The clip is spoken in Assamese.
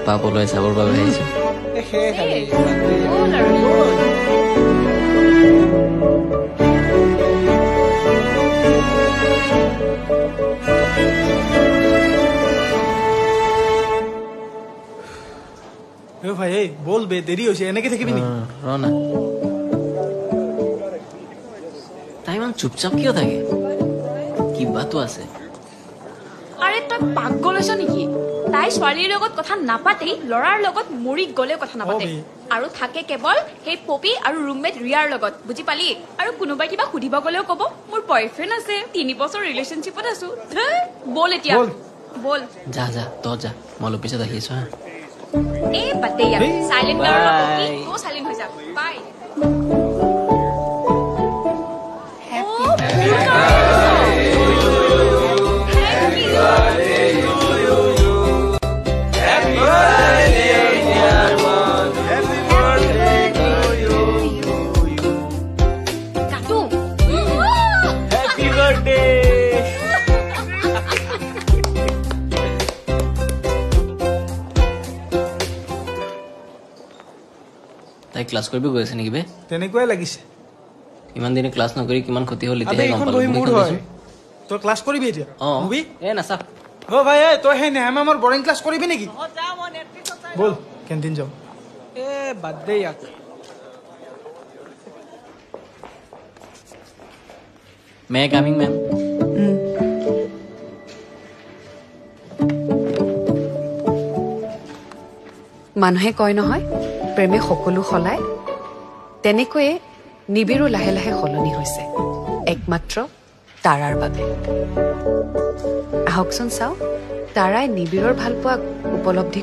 পাবলৈ চাবৰ বাবে আহিছো ভাই এই বল বে দেরি হইছে এনেকে থাকিবি নি রনা তাই মান চুপচাপ কিয় থাকে কিবা তো আছে আরে তই পাগল হৈছ নেকি তাই ছোৱালীৰ লগত কথা নাপাতেই লৰাৰ লগত মৰি গলে কথা নাপাতে আৰু থাকে কেৱল সেই পপি আৰু ৰুমমেট ৰিয়াৰ লগত বুজি পালি আৰু কোনোবাই কিবা সুধিব গলেও কব মোৰ বয়ফ্ৰেণ্ড আছে 3 বছৰ ৰিলেশনশ্বিপত আছো বল এতিয়া বল যা যা তো যা মল পিছত আহিছো হা এ বাদে ইয়াৰ সাইলেন্ট গাৰ পপি তো সাইলেন্ট হৈ যা বাই তাই ক্লাস কৰবি গৈছে নেকি বে তেনেকুৱাই লাগিছে ইমান দিনে ক্লাস নকৰি কিমান ক্ষতি হ'ল এতিয়া গম পালো মুড হয় তোৰ ক্লাস কৰিবি এতিয়া মুভি এ নাচা ও ভাই এই তই হে নেহাম আমাৰ বৰিং ক্লাস কৰিবি নেকি যা মই নেটফ্লিক্সত চাই বল কেন্টিন যাও এ বাদ দে ইয়াক মে কামিং মেম মানুহে কয় নহয় প্ৰেমে সকলো সলায় তেনেকৈয়ে নিবিৰো লাহে লাহে সলনি হৈছে একমাত্ৰ তাৰাৰ বাবে আহকচোন চাও তাৰাই নিবিৰৰ ভালপোৱা উপলব্ধি